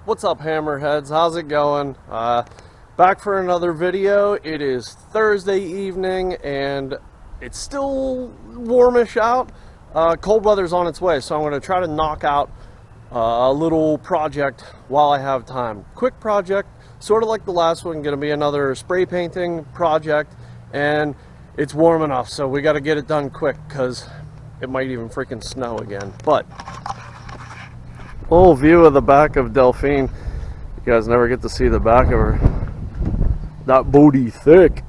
What's up, Hammerheads? How's it going? Back for another video. It is Thursday evening and it's still warmish out. Cold weather's on its way, so I'm going to try to knock out a little project while I have time. Quick project, sort of like the last one. Going to be another spray painting project, and it's warm enough, so we got to get it done quick because it might even freaking snow again. But full view of the back of Delphine. You guys never get to see the back of her. That booty thick.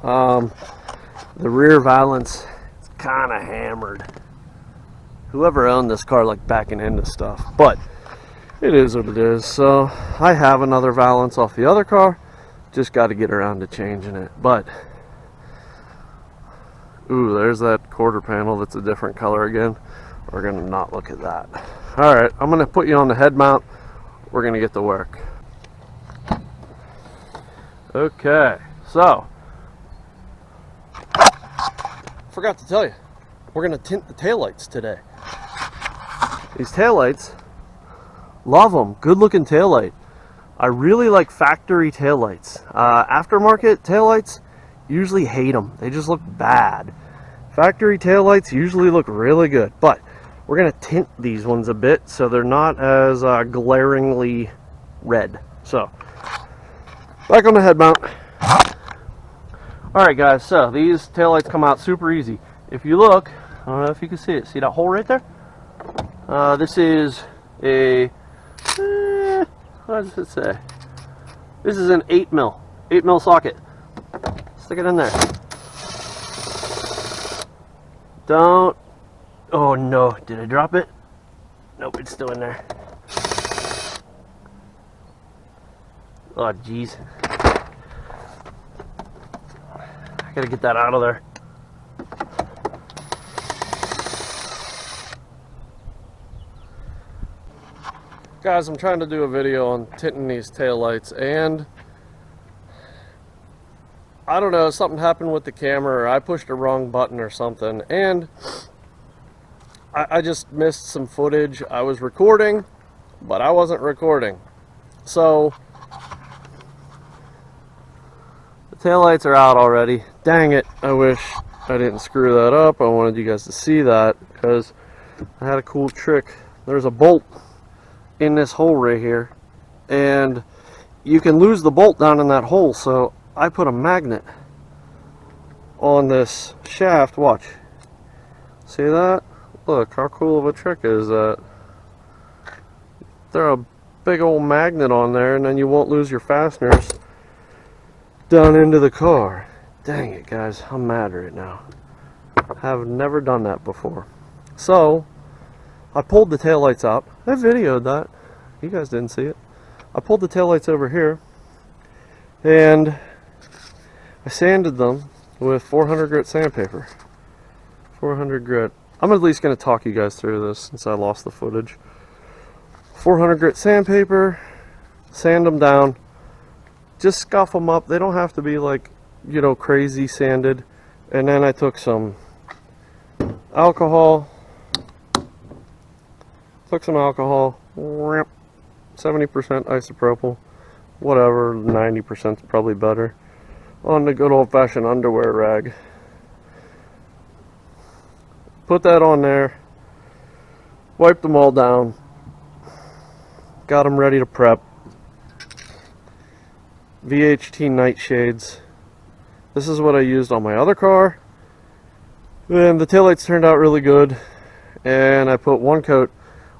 The rear valance is kind of hammered. Whoever owned this car like backing into stuff, but it is what it is. So I have another valance off the other car, just got to get around to changing it. But ooh, there's that quarter panel that's a different color again. We're gonna not look at that. All right, I'm gonna put you on the head mount. We're gonna get to work. Okay, so forgot to tell you, we're gonna tint the taillights today. These taillights, love them. Good looking taillight. I really like factory taillights. Aftermarket taillights, usually hate them. They just look bad. Factory taillights usually look really good, but we're gonna tint these ones a bit so they're not as glaringly red. So back on the head mount. All right, guys, so these taillights come out super easy. If you look, I don't know if you can see it. See that hole right there? This is a, what does it say? This is an 8 mil socket. Stick it in there. Don't, oh no, did I drop it? Nope, it's still in there. Oh jeez. I gotta get that out of there. Guys, I'm trying to do a video on tinting these taillights, and I don't know, something happened with the camera, or I pushed the wrong button or something, and I just missed some footage. I was recording, but I wasn't recording. So the taillights are out already. Dang it, I wish I didn't screw that up. I wanted you guys to see that because I had a cool trick. There's a bolt in this hole right here, and you can lose the bolt down in that hole, so I put a magnet on this shaft. Watch, see that? Look how cool of a trick is that. Throw a big old magnet on there and then you won't lose your fasteners down into the car. Dang it, guys, I'm mad right now. I've never done that before. So I pulled the taillights out. I videoed that. You guys didn't see it. I pulled the taillights over here and I sanded them with 400 grit sandpaper. 400 grit. I'm at least going to talk you guys through this since I lost the footage. 400 grit sandpaper, sand them down, just scuff them up. They don't have to be like, you know, crazy sanded. And then I took some alcohol, 70% isopropyl, whatever, 90% is probably better, on the good old-fashioned underwear rag. Put that on there, wiped them all down, got them ready to prep. VHT nightshades. This is what I used on my other car, and the taillights turned out really good, and I put one coat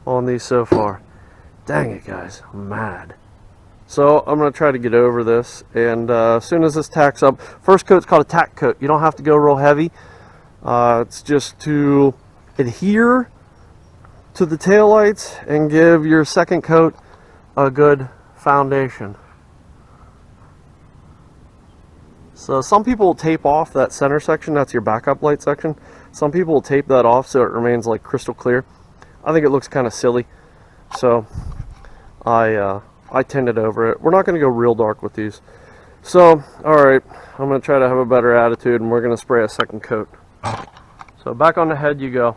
on these so far. Dang it, guys, I'm mad. So I'm going to try to get over this, and as soon as this tacks up, first coat's called a tack coat. You don't have to go real heavy. It's just to adhere to the taillights and give your second coat a good foundation. So some people will tape off that center section, that's your backup light section. Some people will tape that off so it remains like crystal clear. I think it looks kind of silly, so I tinted over it. We're not going to go real dark with these. So, alright, I'm going to try to have a better attitude, and we're going to spray a second coat. So back on the head you go.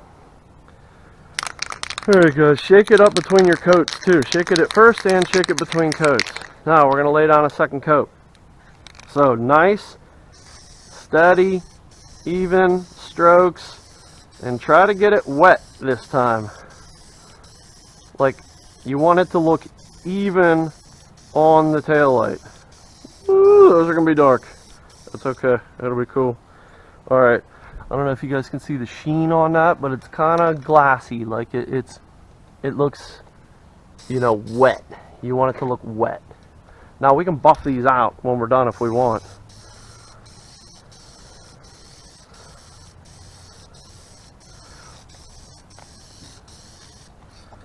There you go. Shake it up between your coats too. Shake it at first and shake it between coats. Now we're going to lay down a second coat. So nice, steady, even strokes, and try to get it wet this time. Like, you want it to look even on the taillight. Ooh, those are going to be dark. That's okay. That'll be cool. Alright. I don't know if you guys can see the sheen on that, but it's kind of glassy. Like it looks, you know, wet. You want it to look wet. Now we can buff these out when we're done if we want.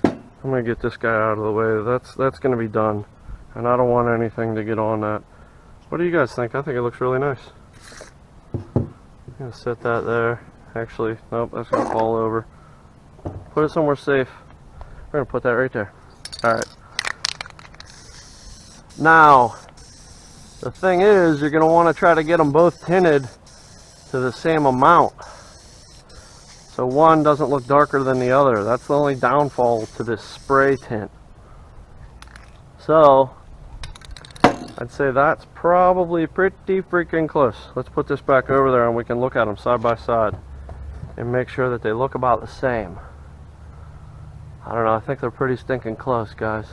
I'm gonna get this guy out of the way. That's gonna be done, and I don't want anything to get on that. What do you guys think? I think it looks really nice. I'm gonna set that there. Actually, nope, that's gonna fall over. Put it somewhere safe. We're gonna put that right there. Alright. Now, the thing is, you're gonna want to try to get them both tinted to the same amount. So one doesn't look darker than the other. That's the only downfall to this spray tint. So, I'd say that's probably pretty freaking close. Let's put this back over there and we can look at them side by side and make sure that they look about the same. I don't know, I think they're pretty stinking close, guys.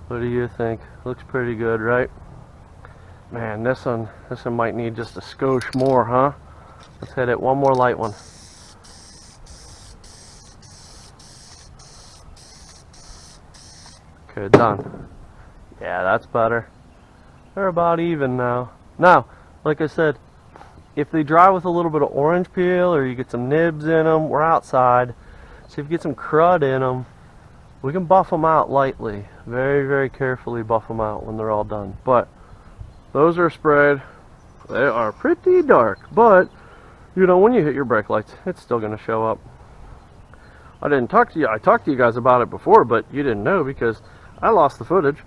What do you think? Looks pretty good, right? Man, this one might need just a skosh more, huh? Let's hit it one more light one. Okay, done. Yeah, that's better. They're about even now. Now, like I said, if they dry with a little bit of orange peel or you get some nibs in them, we're outside. So if you get some crud in them, we can buff them out lightly. Very, very carefully buff them out when they're all done. But those are sprayed. They are pretty dark. But, you know, when you hit your brake lights, it's still going to show up. I didn't talk to you. I talked to you guys about it before, but you didn't know because I lost the footage.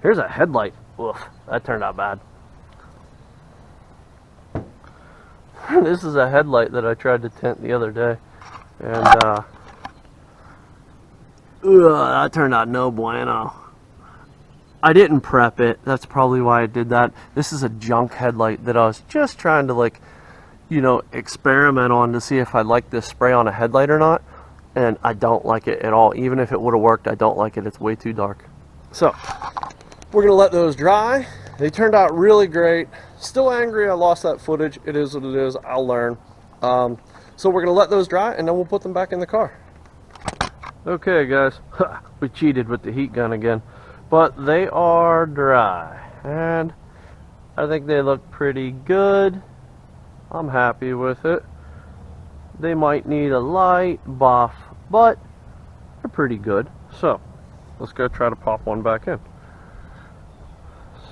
Here's a headlight. Oof, that turned out bad. This is a headlight that I tried to tint the other day. And, that turned out no bueno. I didn't prep it. That's probably why I did that. This is a junk headlight that I was just trying to, like, you know, experiment on to see if I like this spray on a headlight or not. And I don't like it at all. Even if it would have worked, I don't like it. It's way too dark. So, we're going to let those dry. They turned out really great. Still angry I lost that footage. It is what it is. I'll learn. So we're going to let those dry and then we'll put them back in the car. Okay, guys. We cheated with the heat gun again. But they are dry. And I think they look pretty good. I'm happy with it. They might need a light buff, but they're pretty good. So, let's go try to pop one back in.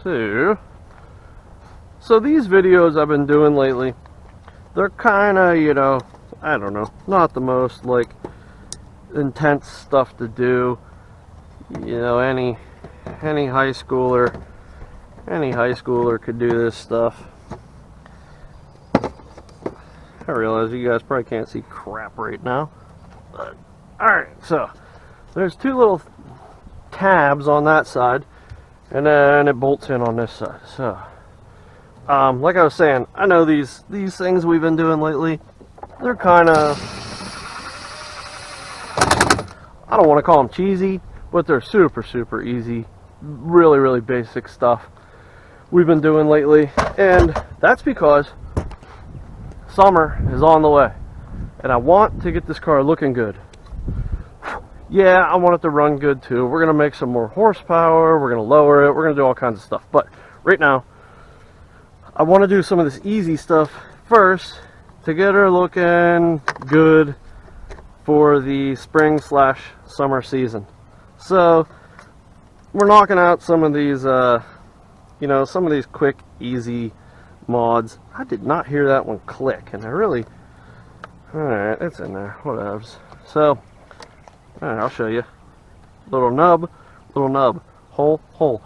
So these videos I've been doing lately, they're kind of, you know, I don't know, not the most, like, intense stuff to do. You know, any high schooler could do this stuff. I realize you guys probably can't see crap right now. But, alright, so there's two little tabs on that side, and then it bolts in on this side. So, like I was saying, I know these things we've been doing lately, they're kind of, I don't want to call them cheesy, but they're super, super easy, really, really basic stuff we've been doing lately, and that's because summer is on the way, and I want to get this car looking good. Yeah, I want it to run good too. We're going to make some more horsepower, we're going to lower it, we're going to do all kinds of stuff, but right now, I want to do some of this easy stuff first to get her looking good for the spring/summer season. So, we're knocking out some of these, you know, some of these quick, easy mods. I did not hear that one click, and I really, alright, it's in there, whatevs. So, alright, I'll show you. Little nub, hole.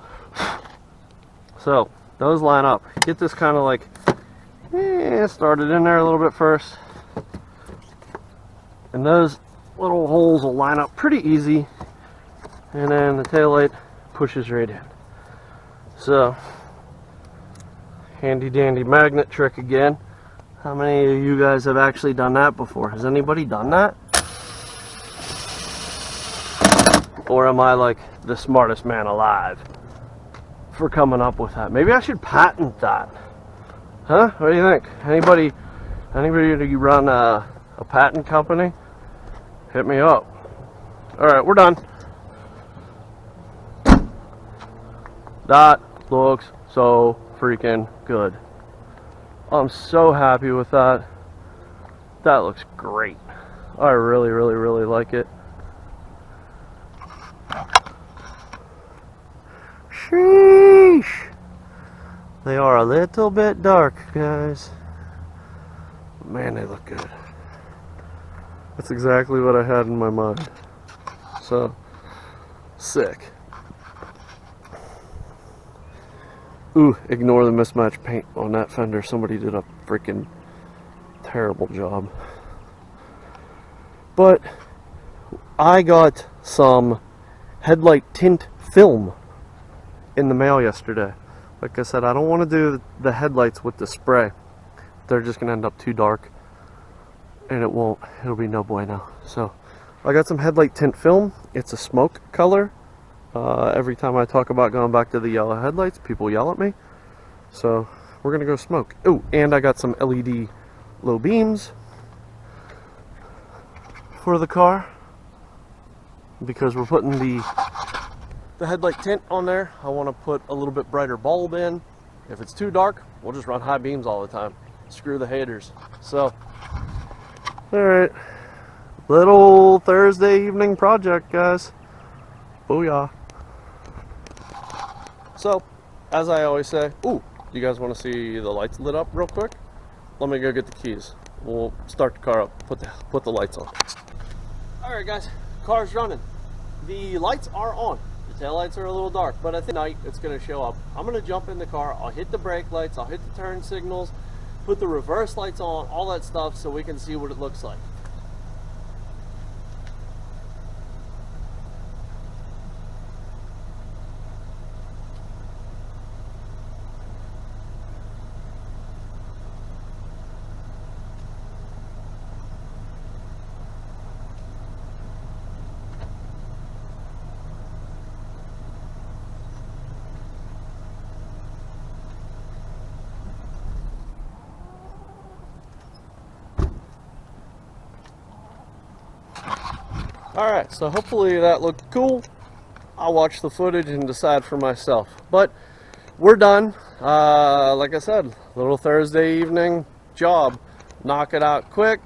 So, those line up. Get this kind of like, started in there a little bit first. And those little holes will line up pretty easy, and then the taillight pushes right in. So, handy dandy magnet trick again. How many of you guys have actually done that before? Has anybody done that? Or am I like the smartest man alive for coming up with that? Maybe I should patent that. Huh? What do you think? Anybody run a patent company? Hit me up. Alright, we're done. That looks so freaking good. I'm so happy with that. That looks great. I really, really, really like it. Sheesh! They are a little bit dark, guys. Man, they look good. That's exactly what I had in my mind. So, sick. Ooh, ignore the mismatched paint on that fender. Somebody did a freaking terrible job. But I got some headlight tint film in the mail yesterday. Like I said, I don't want to do the headlights with the spray. They're just going to end up too dark. And it'll be no bueno. So I got some headlight tint film. It's a smoke color. Every time I talk about going back to the yellow headlights, people yell at me. So we're gonna go smoke. Oh, and I got some LED low beams for the car because we're putting the headlight tint on there. I want to put a little bit brighter bulb in. If it's too dark, we'll just run high beams all the time. Screw the haters. So, all right, little Thursday evening project, guys. Booyah. So, as I always say, ooh, you guys want to see the lights lit up real quick? Let me go get the keys. We'll start the car up, put the lights on. Alright guys, car's running. The lights are on. The tail lights are a little dark, but I think tonight it's going to show up. I'm going to jump in the car, I'll hit the brake lights, I'll hit the turn signals, put the reverse lights on, all that stuff so we can see what it looks like. Alright, so hopefully that looked cool. I'll watch the footage and decide for myself. But we're done. Like I said, little Thursday evening job. Knock it out quick.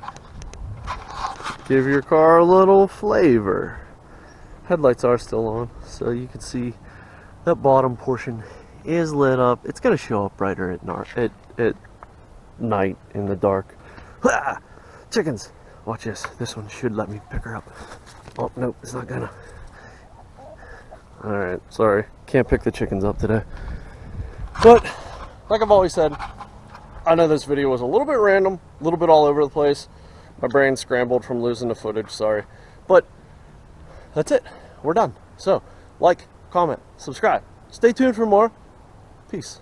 Give your car a little flavor. Headlights are still on, so you can see that bottom portion is lit up. It's going to show up brighter at night in the dark. Chickens! Watch this. This one should let me pick her up. Oh, nope, it's not gonna. Alright, sorry. Can't pick the chickens up today. But, like I've always said, I know this video was a little bit random, a little bit all over the place. My brain scrambled from losing the footage, sorry. But, that's it. We're done. So, like, comment, subscribe. Stay tuned for more. Peace.